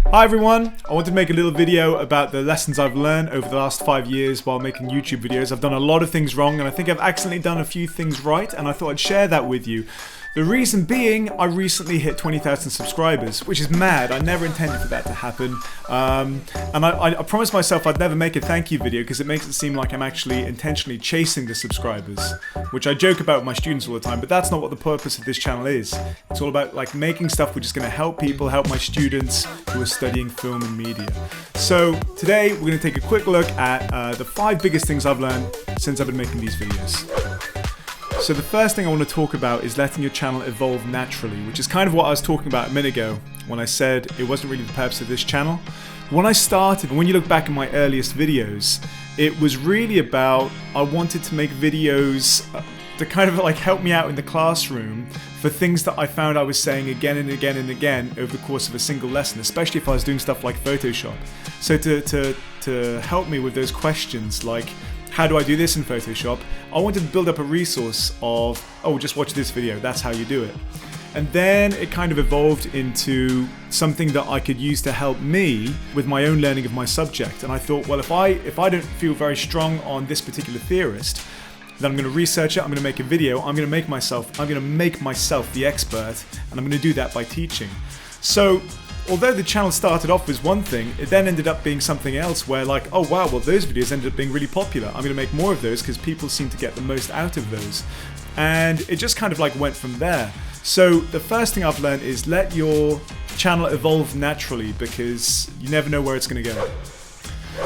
Hi everyone, I wanted to make a little video about the lessons I've learned over the last 5 years while making YouTube videos. I've done a lot of things wrong and I think I've accidentally done a few things right, and I thought I'd share that with you. The reason being, I recently hit 20,000 subscribers, which is mad. I never intended for that to happen. And I promised myself I'd never make a thank you video because it makes it seem like I'm actually intentionally chasing the subscribers, which I joke about with my students all the time, but that's not what the purpose of this channel is. It's all about like making stuff which is going to help people, help my students who are studying film and media. So today we're going to take a quick look at the 5 biggest things I've learned since I've been making these videos. So the first thing I want to talk about is letting your channel evolve naturally, which is kind of what I was talking about a minute ago when I said it wasn't really the purpose of this channel. When I started, and when you look back at my earliest videos, it was really about I wanted to make videos to kind of like help me out in the classroom for things that I found I was saying again and again and again over the course of a single lesson, especially if I was doing stuff like Photoshop. So to help me with those questions like, how do I do this in Photoshop? I wanted to build up a resource of, oh, just watch this video, that's how you do it. And then it kind of evolved into something that I could use to help me with my own learning of my subject. And I thought, well, if I don't feel very strong on this particular theorist, then I'm going to research it, I'm going to make a video, I'm going to make myself the expert, and I'm going to do that by teaching. So, although the channel started off as one thing, it then ended up being something else where like, oh wow, well those videos ended up being really popular. I'm going to make more of those because people seem to get the most out of those. And it just kind of like went from there. So the first thing I've learned is let your channel evolve naturally because you never know where it's going to go.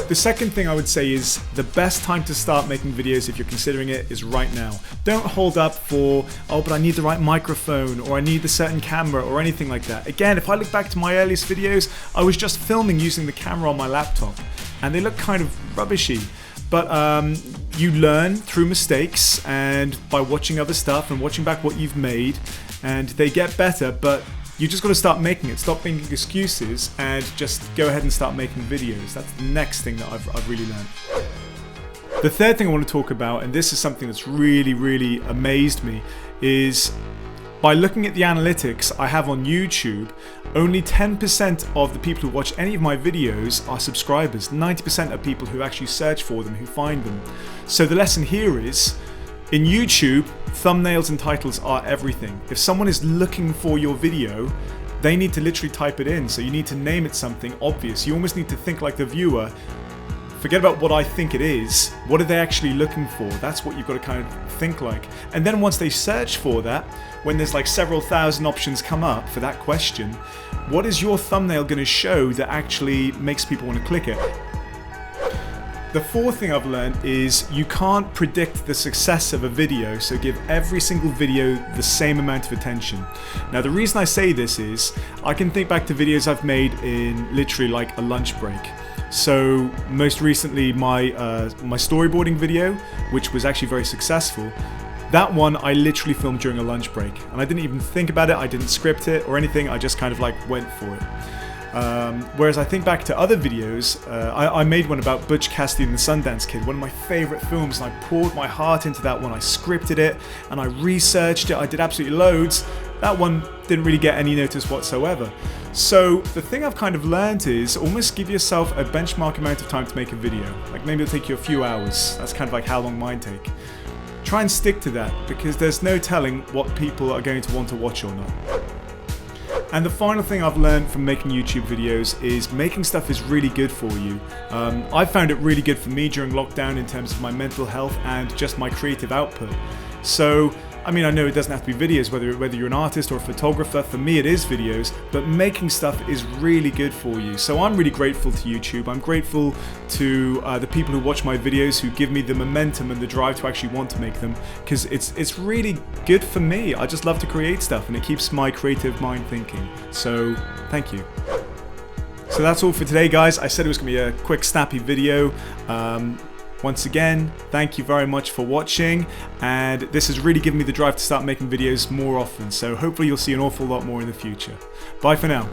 The second thing I would say is the best time to start making videos if you're considering it is right now. Don't hold up for, oh, but I need the right microphone or I need the certain camera or anything like that. Again, if I look back to my earliest videos, I was just filming using the camera on my laptop and they look kind of rubbishy. But you learn through mistakes and by watching other stuff and watching back what you've made, and they get better, but you just got to start making it. Stop making excuses and just go ahead and start making videos. That's the next thing that I've really learned. The third thing I want to talk about, and this is something that's really amazed me, is by looking at the analytics I have on YouTube, only 10% of the people who watch any of my videos are subscribers. 90% are people who actually search for them, who find them. So the lesson here is, in YouTube, thumbnails and titles are everything. If someone is looking for your video, they need to literally type it in. So you need to name it something obvious. You almost need to think like the viewer. Forget about what I think it is. What are they actually looking for? That's what you've got to kind of think like. And then once they search for that, when there's like several thousand options come up for that question, what is your thumbnail going to show that actually makes people want to click it? The fourth thing I've learned is you can't predict the success of a video, so give every single video the same amount of attention. Now the reason I say this is, I can think back to videos I've made in literally like a lunch break. So most recently my storyboarding video, which was actually very successful, that one I literally filmed during a lunch break. And I didn't even think about it, I didn't script it or anything, I just kind of like went for it. Whereas I think back to other videos, I made one about Butch Cassidy and the Sundance Kid, one of my favourite films, and I poured my heart into that one. I scripted it and I researched it, I did absolutely loads. That one didn't really get any notice whatsoever. So the thing I've kind of learned is almost give yourself a benchmark amount of time to make a video. Like maybe it'll take you a few hours, that's kind of like how long mine take. Try and stick to that because there's no telling what people are going to want to watch or not. And the final thing I've learned from making YouTube videos is making stuff is really good for you. I found it really good for me during lockdown in terms of my mental health and just my creative output. So, I mean, I know it doesn't have to be videos, whether you're an artist or a photographer. For me it is videos, but making stuff is really good for you. So I'm really grateful to YouTube. I'm grateful to the people who watch my videos, who give me the momentum and the drive to actually want to make them, because it's really good for me. I just love to create stuff and it keeps my creative mind thinking. So thank you. So that's all for today, guys. I said it was going to be a quick snappy video. Once again, thank you very much for watching, and this has really given me the drive to start making videos more often, so hopefully you'll see an awful lot more in the future. Bye for now.